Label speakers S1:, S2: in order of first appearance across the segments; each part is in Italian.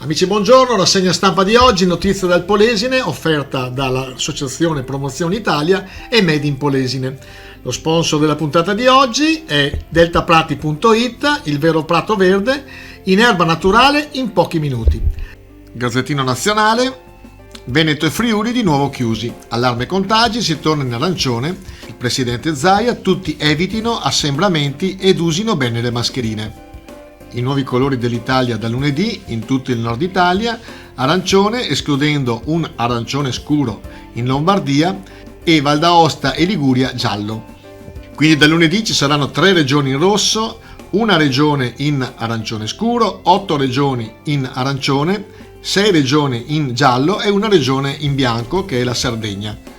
S1: Amici, buongiorno, rassegna stampa di oggi, notizia dal Polesine, offerta dall'Associazione Promozione Italia e Made in Polesine. Lo sponsor della puntata di oggi è deltaprati.it, il vero prato verde, in erba naturale in pochi minuti. Gazzettino Nazionale, Veneto e Friuli di nuovo chiusi, allarme contagi, si torna in arancione, il presidente Zaia, tutti evitino assembramenti ed usino bene le mascherine. I nuovi colori dell'Italia da lunedì in tutto il nord Italia, arancione escludendo un arancione scuro in Lombardia e Val d'Aosta e Liguria giallo. Quindi da lunedì ci saranno 3 regioni in rosso, una regione in arancione scuro, 8 regioni in arancione, 6 regioni in giallo e una regione in bianco che è la Sardegna.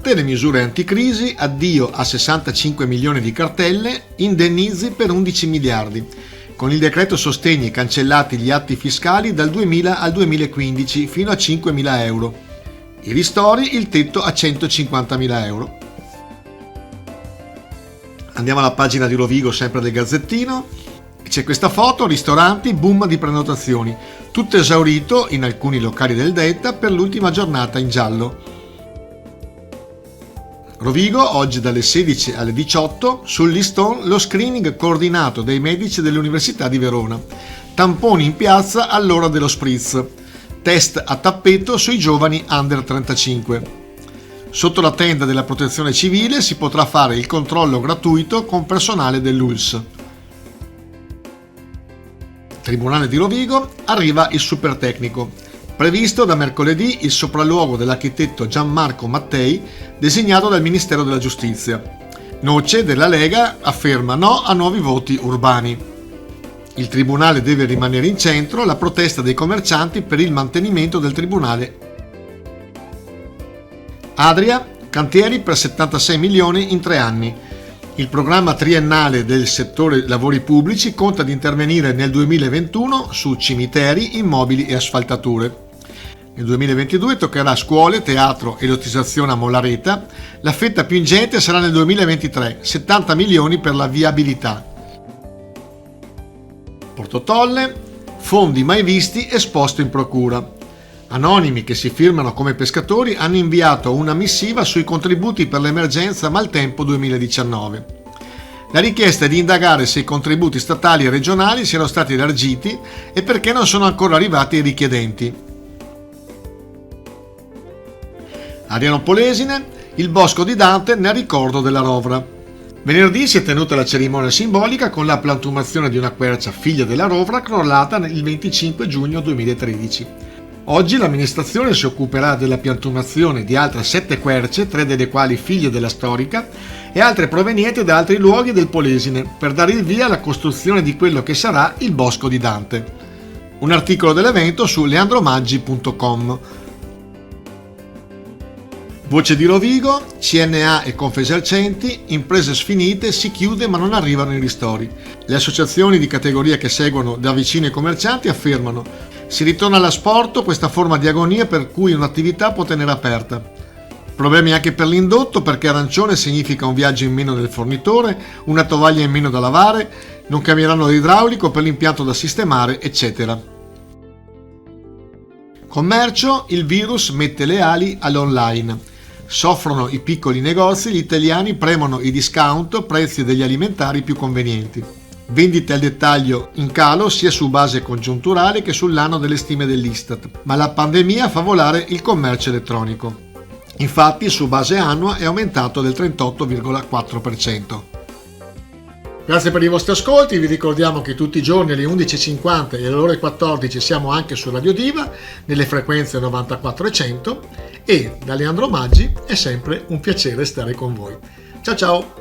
S1: Le misure anticrisi, addio a 65 milioni di cartelle, indennizi per 11 miliardi. Con il decreto sostegni cancellati gli atti fiscali dal 2000 al 2015 fino a 5.000 euro. I ristori, il tetto a 150.000 euro. Andiamo alla pagina di Rovigo, sempre del Gazzettino. C'è questa foto, ristoranti, boom di prenotazioni. Tutto esaurito in alcuni locali del Delta per l'ultima giornata in giallo. Rovigo, oggi dalle 16 alle 18, sul listone lo screening coordinato dai medici dell'Università di Verona. Tamponi in piazza all'ora dello spritz. Test a tappeto sui giovani under 35. Sotto la tenda della Protezione Civile si potrà fare il controllo gratuito con personale dell'ULSS. Tribunale di Rovigo, arriva il super tecnico. Previsto da mercoledì il sopralluogo dell'architetto Gianmarco Mattei, designato dal Ministero della Giustizia. Noce della Lega afferma no a nuovi voti urbani. Il tribunale deve rimanere in centro, la protesta dei commercianti per il mantenimento del tribunale. Adria, cantieri per 76 milioni in 3 anni. Il programma triennale del settore lavori pubblici conta di intervenire nel 2021 su cimiteri, immobili e asfaltature. Nel 2022 toccherà scuole, teatro e lottizzazione a Mollareta. La fetta più ingente sarà nel 2023, 70 milioni per la viabilità. Portotolle, fondi mai visti esposto in procura. Anonimi che si firmano come pescatori hanno inviato una missiva sui contributi per l'emergenza maltempo 2019. La richiesta è di indagare se i contributi statali e regionali siano stati elargiti e perché non sono ancora arrivati ai richiedenti. Ariano Polesine, il bosco di Dante nel ricordo della Rovra. Venerdì si è tenuta la cerimonia simbolica con la plantumazione di una quercia figlia della Rovra crollata il 25 giugno 2013. Oggi l'amministrazione si occuperà della piantumazione di altre 7 querce, 3 delle quali figlie della storica, e altre provenienti da altri luoghi del Polesine, per dare il via alla costruzione di quello che sarà il bosco di Dante. Un articolo dell'evento su leandromaggi.com. Voce di Rovigo, CNA e Confesercenti, imprese sfinite, si chiude ma non arrivano i ristori. Le associazioni di categoria che seguono da vicino i commercianti affermano: si ritorna all'asporto, questa forma di agonia per cui un'attività può tenere aperta. Problemi anche per l'indotto, perché arancione significa un viaggio in meno del fornitore, una tovaglia in meno da lavare, non cambieranno l'idraulico per l'impianto da sistemare, eccetera. Commercio, il virus mette le ali all'online. Soffrono i piccoli negozi, gli italiani premono i discount, prezzi degli alimentari più convenienti. Vendite al dettaglio in calo sia su base congiunturale che sull'anno delle stime dell'Istat, ma la pandemia fa volare il commercio elettronico. Infatti su base annua è aumentato del 38,4%. Grazie per i vostri ascolti, vi ricordiamo che tutti i giorni alle 11.50 e alle ore 14 siamo anche su Radio Diva, nelle frequenze 94 e 100, e da Leandro Maggi è sempre un piacere stare con voi. Ciao ciao!